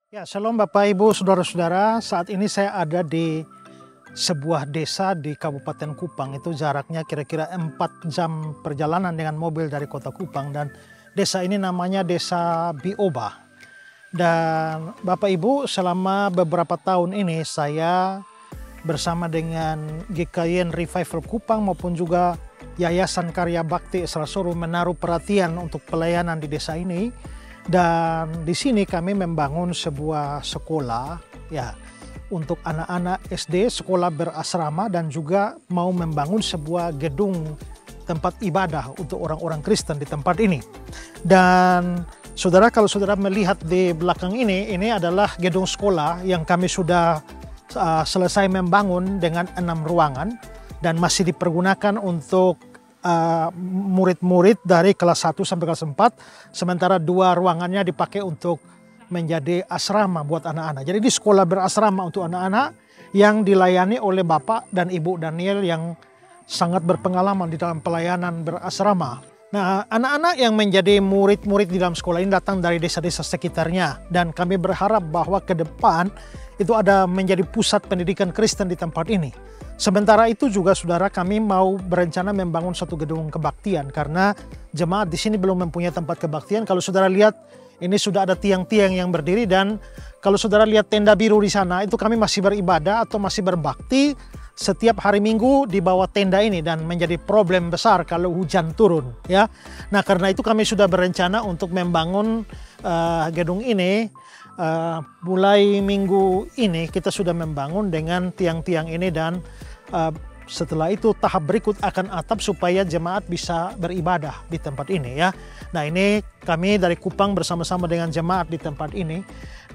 Ya, shalom Bapak Ibu Saudara-saudara. Saat ini saya ada di sebuah desa di Kabupaten Kupang. Itu jaraknya kira-kira 4 jam perjalanan dengan mobil dari kota Kupang. Dan desa ini namanya Desa Bioba. Dan Bapak Ibu, selama beberapa tahun ini saya bersama dengan GKY Revival Kupang maupun juga Yayasan Karya Bakti Esrasoro menaruh perhatian untuk pelayanan di desa ini. Dan di sini kami membangun sebuah sekolah ya untuk anak-anak SD, sekolah berasrama, dan juga mau membangun sebuah gedung tempat ibadah untuk orang-orang Kristen di tempat ini. Dan saudara, kalau saudara melihat di belakang ini adalah gedung sekolah yang kami sudah selesai membangun dengan 6 ruangan dan masih dipergunakan untuk murid-murid dari kelas 1 sampai kelas 4, sementara 2 ruangannya dipakai untuk menjadi asrama buat anak-anak. Jadi di sekolah berasrama untuk anak-anak yang dilayani oleh Bapak dan Ibu Daniel yang sangat berpengalaman di dalam pelayanan berasrama. Nah, anak-anak yang menjadi murid-murid di dalam sekolah ini datang dari desa-desa sekitarnya, dan kami berharap bahwa ke depan itu ada menjadi pusat pendidikan Kristen di tempat ini. Sementara itu juga saudara, kami mau berencana membangun satu gedung kebaktian karena jemaat di sini belum mempunyai tempat kebaktian. Kalau saudara lihat, ini sudah ada tiang-tiang yang berdiri, dan kalau saudara lihat tenda biru di sana, itu kami masih beribadah atau masih berbakti setiap hari Minggu di bawah tenda ini, dan menjadi problem besar kalau hujan turun ya. Nah, karena itu kami sudah berencana untuk membangun gedung ini. Mulai minggu ini kita sudah membangun dengan tiang-tiang ini, dan setelah itu tahap berikut akan atap supaya jemaat bisa beribadah di tempat ini ya. Nah, ini kami dari Kupang bersama-sama dengan jemaat di tempat ini,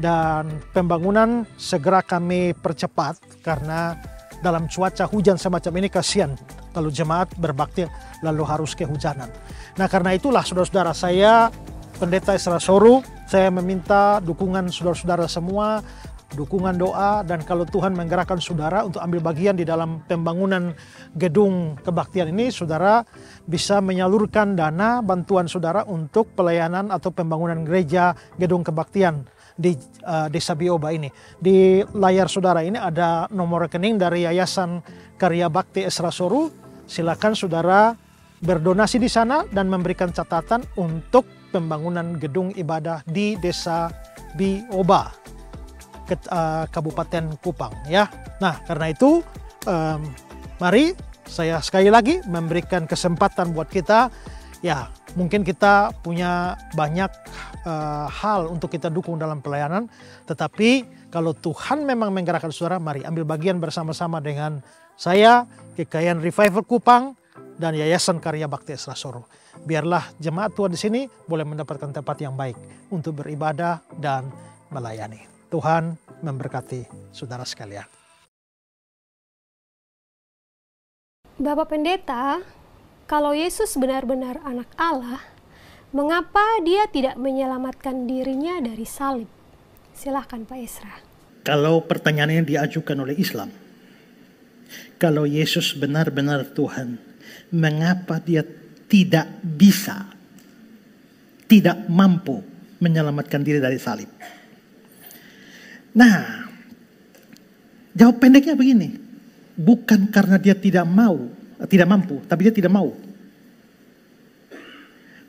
dan pembangunan segera kami percepat karena dalam cuaca hujan semacam ini kasihan kalau jemaat berbakti lalu harus kehujanan. Nah, karena itulah saudara-saudara, saya Pendeta Esrasoro, saya meminta dukungan saudara-saudara semua, dukungan doa, dan kalau Tuhan menggerakkan saudara untuk ambil bagian di dalam pembangunan gedung kebaktian ini, saudara bisa menyalurkan dana bantuan saudara untuk pelayanan atau pembangunan gereja gedung kebaktian di Desa Bioba ini. Di layar saudara ini ada nomor rekening dari Yayasan Karya Bakti Esrasoro. Silakan saudara berdonasi di sana dan memberikan catatan untuk pembangunan gedung ibadah di Desa Bioba, Kabupaten Kupang ya. Nah, karena itu mari saya sekali lagi memberikan kesempatan buat kita ya. Mungkin kita punya banyak hal untuk kita dukung dalam pelayanan, tetapi kalau Tuhan memang menggerakkan saudara, mari ambil bagian bersama-sama dengan saya, GKY Revival Kupang, dan Yayasan Karya Bakti Esrasoro. Biarlah jemaat Tuhan di sini boleh mendapatkan tempat yang baik untuk beribadah dan melayani. Tuhan memberkati saudara sekalian. Bapak Pendeta, kalau Yesus benar-benar anak Allah, mengapa dia tidak menyelamatkan dirinya dari salib? Silahkan Pak Esra. Kalau pertanyaannya diajukan oleh Islam, kalau Yesus benar-benar Tuhan, mengapa dia tidak bisa, tidak mampu menyelamatkan diri dari salib? Nah, jawab pendeknya begini, bukan karena dia tidak mampu, tapi dia tidak mau.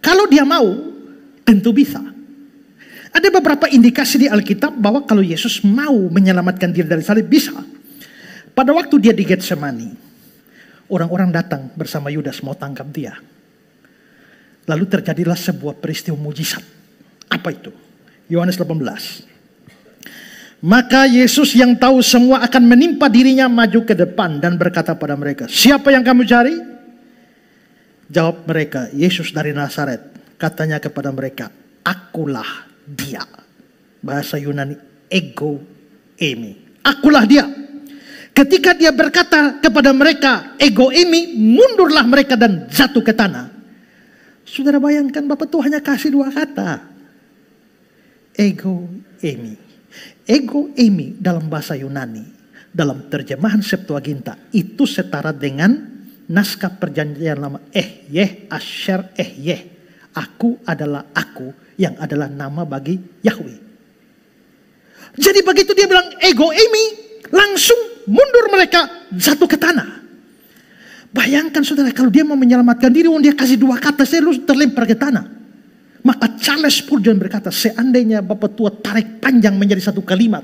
Kalau dia mau, tentu bisa. Ada beberapa indikasi di Alkitab bahwa kalau Yesus mau menyelamatkan diri dari salib, bisa. Pada waktu dia di Getsemani, orang-orang datang bersama Yudas mau tangkap dia. Lalu terjadilah sebuah peristiwa mujizat. Apa itu? Yohanes 18. Maka Yesus yang tahu semua akan menimpa dirinya maju ke depan dan berkata pada mereka, siapa yang kamu cari? Jawab mereka, Yesus dari Nazaret. Katanya kepada mereka, akulah dia. Bahasa Yunani, ego eimi. Akulah dia. Ketika dia berkata kepada mereka, ego eimi, mundurlah mereka dan jatuh ke tanah. Saudara bayangkan, Bapak Tuhan hanya kasih 2 kata. Ego eimi. Ego eimi dalam bahasa Yunani, dalam terjemahan Septuaginta, itu setara dengan naskah perjanjian lama, Ehyeh Asher Ehyeh. Aku adalah aku yang adalah nama bagi Yahweh. Jadi begitu dia bilang ego eimi, langsung mundur mereka, jatuh ke tanah. Bayangkan saudara, kalau dia mau menyelamatkan diri, dia kasih 2 kata, saya lu terlempar ke tanah. Maka Charles Spurgeon berkata, seandainya Bapak tua tarik panjang menjadi 1 kalimat,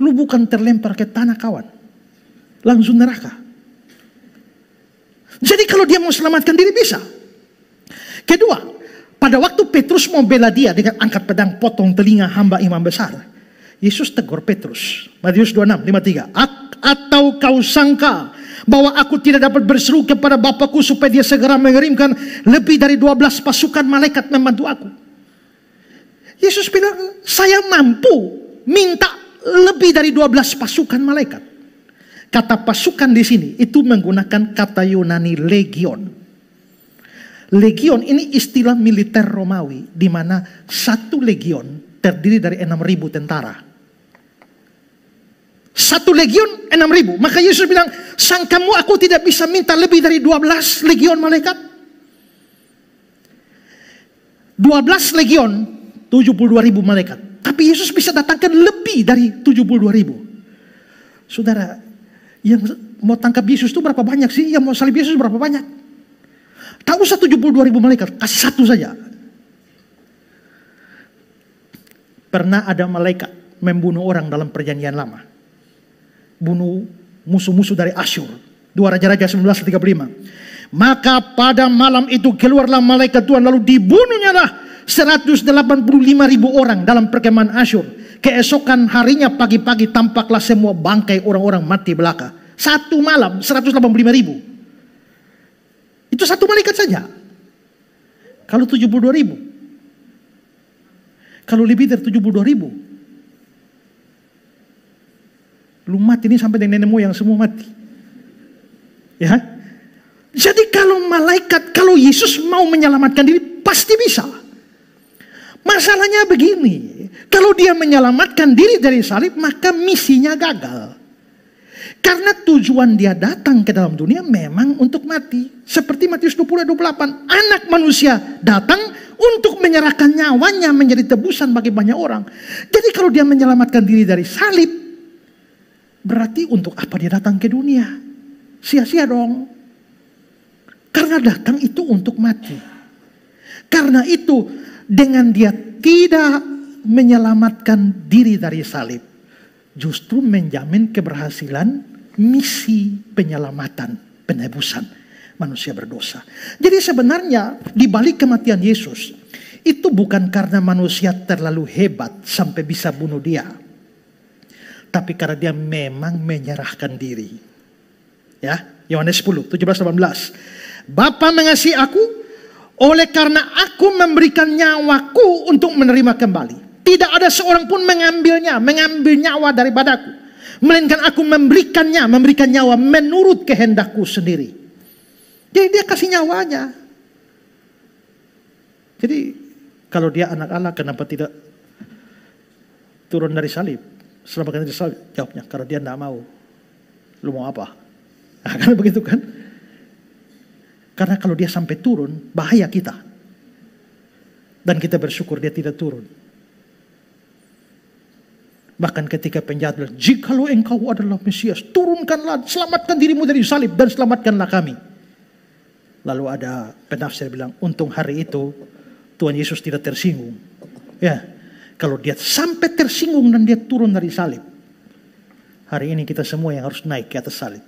lu bukan terlempar ke tanah kawan, langsung neraka. Jadi kalau dia mau selamatkan diri bisa. Kedua, pada waktu Petrus mau bela dia dengan angkat pedang potong telinga hamba imam besar, Yesus tegur Petrus. Matius 26, 53. Atau kau sangka bahwa aku tidak dapat berseru kepada Bapakku supaya dia segera mengirimkan lebih dari 12 pasukan malaikat membantu aku? Yesus bilang, saya mampu minta lebih dari 12 pasukan malaikat. Kata pasukan di sini itu menggunakan kata Yunani legion. Legion ini istilah militer Romawi, di mana 1 legion terdiri dari 6.000 tentara. 1 legion 6.000. Maka Yesus bilang, sangkamu aku tidak bisa minta lebih dari 12 legion malaikat? 12 legion 72.000 malaikat. Tapi Yesus bisa datangkan lebih dari 72.000. Saudara, yang mau tangkap Yesus itu berapa banyak sih? Yang mau salib Yesus berapa banyak? Tak usah 72.000 malaikat, kasih 1 saja. Pernah ada malaikat membunuh orang dalam perjanjian lama. Bunuh musuh-musuh dari Asyur. 2 Raja-Raja 19:35. Maka pada malam itu keluarlah malaikat Tuhan, lalu dibunuhnya lah 185.000 orang dalam perkemahan Asyur. Keesokan harinya pagi-pagi tampaklah semua bangkai orang-orang mati belaka. 1 malam 185.000. Itu 1 malaikat saja. Kalau 72.000. Kalau lebih dari 72.000. Lu mati ini sampai dengan nenek moyang semua mati. Ya. Jadi kalau malaikat, kalau Yesus mau menyelamatkan diri, pasti bisa. Masalahnya begini, kalau dia menyelamatkan diri dari salib, maka misinya gagal. Karena tujuan dia datang ke dalam dunia memang untuk mati. Seperti Matius 20:28, anak manusia datang untuk menyerahkan nyawanya menjadi tebusan bagi banyak orang. Jadi kalau dia menyelamatkan diri dari salib, berarti untuk apa dia datang ke dunia? Sia-sia dong. Karena datang itu untuk mati. Karena itu dengan dia tidak menyelamatkan diri dari salib, justru menjamin keberhasilan misi penyelamatan, penebusan manusia berdosa. Jadi sebenarnya di balik kematian Yesus, itu bukan karena manusia terlalu hebat sampai bisa bunuh dia. Tapi karena dia memang menyerahkan diri. Ya, Yohanes 10, 17-18. Bapa mengasihi aku, oleh karena aku memberikan nyawaku untuk menerima kembali. Tidak ada seorang pun mengambil nyawa daripadaku. Melainkan aku memberikan nyawa menurut kehendakku sendiri. Jadi dia kasih nyawanya. Jadi kalau dia anak Allah, kenapa tidak turun dari salib? Selamatkan dari salib. Jawabnya, karena dia tidak mau. Lu mau apa? Nah, karena begitu kan? Karena kalau dia sampai turun, bahaya kita. Dan kita bersyukur dia tidak turun. Bahkan ketika penjahat bilang, jikalau engkau adalah Mesias, turunkanlah, selamatkan dirimu dari salib dan selamatkanlah kami. Lalu ada penafsir bilang, untung hari itu Tuhan Yesus tidak tersinggung. Ya, kalau dia sampai tersinggung dan dia turun dari salib, hari ini kita semua yang harus naik ke atas salib.